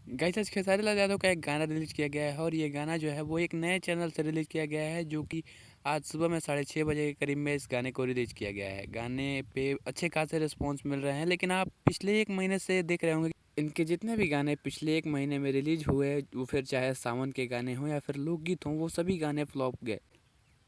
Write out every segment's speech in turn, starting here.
Guys आज खेसारी लाल यादव का एक गाना रिलीज़ किया गया है और ये गाना जो है वो एक नए चैनल से रिलीज़ किया गया है जो कि आज सुबह में 6:30 बजे के करीब में इस गाने को रिलीज़ किया गया है। गाने पे अच्छे खासे रिस्पॉन्स मिल रहे हैं, लेकिन आप पिछले 1 महीने से देख रहे होंगे कि इनके जितने भी गाने पिछले 1 महीने में रिलीज़ हुए, वो फिर चाहे सावन के गाने हों या फिर लोकगीत हों, वो सभी गाने फ्लॉप गए।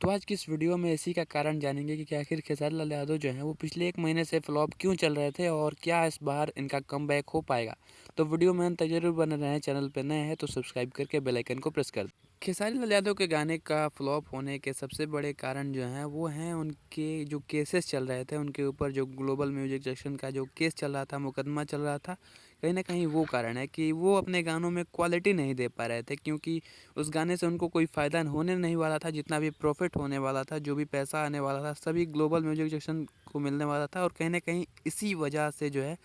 तो आज की इस वीडियो में इसी का कारण जानेंगे कि आखिर खेसारी लाल यादव जो हैं वो पिछले 1 महीने से फ्लॉप क्यों चल रहे थे और क्या इस बार इनका कमबैक हो पाएगा। तो वीडियो में अंत तक जरूर बने रहें। चैनल पर नए हैं तो सब्सक्राइब करके बेल आइकन को प्रेस कर दें। खेसारी लाल यादव के गाने का फ्लॉप होने के सबसे बड़े कारण जो हैं वो हैं उनके जो केसेस चल रहे थे उनके ऊपर, जो ग्लोबल म्यूजिक सेक्शन का जो केस चल रहा था, मुकदमा चल रहा था। कहीं ना कहीं वो कारण है कि वो अपने गानों में क्वालिटी नहीं दे पा रहे थे, क्योंकि उस गाने से उनको कोई फ़ायदा होने नहीं वाला था। जितना भी प्रॉफिट होने वाला था, जो भी पैसा आने वाला था, सभी ग्लोबल म्यूजिक सेक्शन को मिलने वाला था। और कहीं ना कहीं इसी वजह से जो है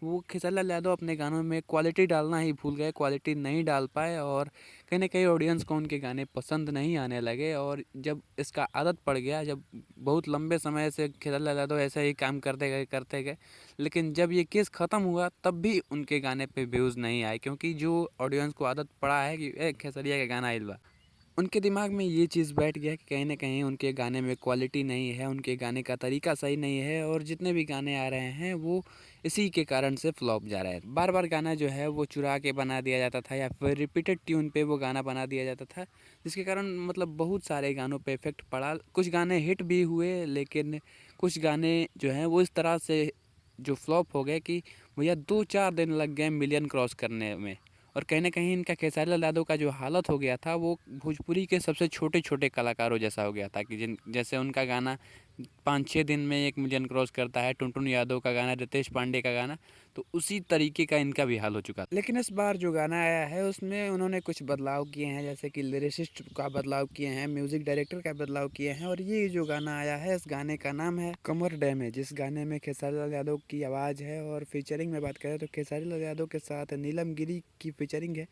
वो खेसारी लाल यादव अपने गानों में क्वालिटी डालना ही भूल गए, क्वालिटी नहीं डाल पाए और कहीं न कहीं ऑडियंस को उनके गाने पसंद नहीं आने लगे। और जब इसका आदत पड़ गया, जब बहुत लंबे समय से खेसारी लाल यादव ऐसे ही काम करते गए, लेकिन जब ये केस ख़त्म हुआ तब भी उनके गाने पे व्यूज़ नहीं आए, क्योंकि जो ऑडियंस को आदत पड़ा है कि खेसरिया का गाना आइल बा, उनके दिमाग में ये चीज़ बैठ गया कि कहीं न कहीं उनके गाने में क्वालिटी नहीं है, उनके गाने का तरीका सही नहीं है और जितने भी गाने आ रहे हैं वो इसी के कारण से फ्लॉप जा रहा है। बार-बार गाना जो है वो चुरा के बना दिया जाता था या फिर रिपीटेड ट्यून पे वो गाना बना दिया जाता था, जिसके कारण मतलब बहुत सारे गानों पे इफ़ेक्ट पड़ा। कुछ गाने हिट भी हुए, लेकिन कुछ गाने जो हैं वो इस तरह से जो फ्लॉप हो गए कि भैया 2-4 दिन लग गए मिलियन क्रॉस करने में। और कहीं न कहीं इनका खेसारी लाल यादव का जो हालत हो गया था वो भोजपुरी के सबसे छोटे-छोटे कलाकारों जैसा हो गया था कि जिन जैसे उनका गाना 5-6 दिन में 1 मिलियन क्रॉस करता है, टुनटुन यादव का गाना, रितेश पांडे का गाना, तो उसी तरीके का इनका भी हाल हो चुका था। लेकिन इस बार जो गाना आया है उसमें उन्होंने कुछ बदलाव किए हैं, जैसे कि लिरिसिस्ट का बदलाव किए हैं, म्यूज़िक डायरेक्टर का बदलाव किए हैं और ये जो गाना आया है इस गाने का नाम है कमर डैमेज। इस गाने में खेसारी लाल यादव की आवाज़ है और फीचरिंग में बात करें तो खेसारी लाल यादव के साथ नीलम गिरी की फीचरिंग है।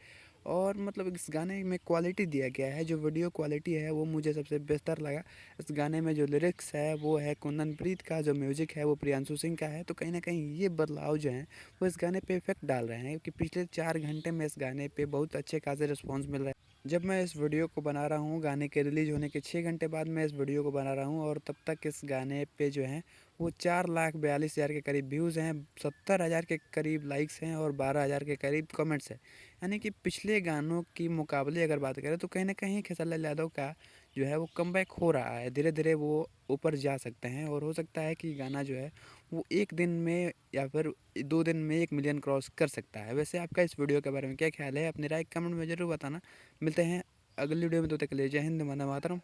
और मतलब इस गाने में क्वालिटी दिया गया है, जो वीडियो क्वालिटी है वो मुझे सबसे बेहतर लगा। इस गाने में जो लिरिक्स है वो है कुंदन प्रीत का, जो म्यूज़िक है वो प्रियांशु सिंह का है। तो कहीं ना कहीं ये बदलाव जो हैं वो इस गाने पे इफेक्ट डाल रहे हैं कि पिछले 4 घंटे में इस गाने पे बहुत अच्छे खासे रिस्पॉन्स मिल रहे हैं। जब मैं इस वीडियो को बना रहा हूँ, गाने के रिलीज़ होने के 6 घंटे बाद मैं इस वीडियो को बना रहा हूँ और तब तक इस गाने पे जो है वो 4,42,000 के करीब व्यूज़ हैं, 70,000 के करीब लाइक्स हैं और 12,000 के करीब कमेंट्स हैं। यानी कि पिछले गानों की मुकाबले अगर बात करें तो कहीं न कहीं खेसारी लाल यादव का जो है वो कमबैक हो रहा है। धीरे-धीरे वो ऊपर जा सकते हैं और हो सकता है कि गाना जो है वो 1 दिन में या फिर 2 दिन में 1 मिलियन क्रॉस कर सकता है। वैसे आपका इस वीडियो के बारे में क्या ख़्याल है? अपनी राय कमेंट में ज़रूर बताना। मिलते हैं अगली वीडियो में, तब तक के लिए जय हिंद, वंदे मातरम।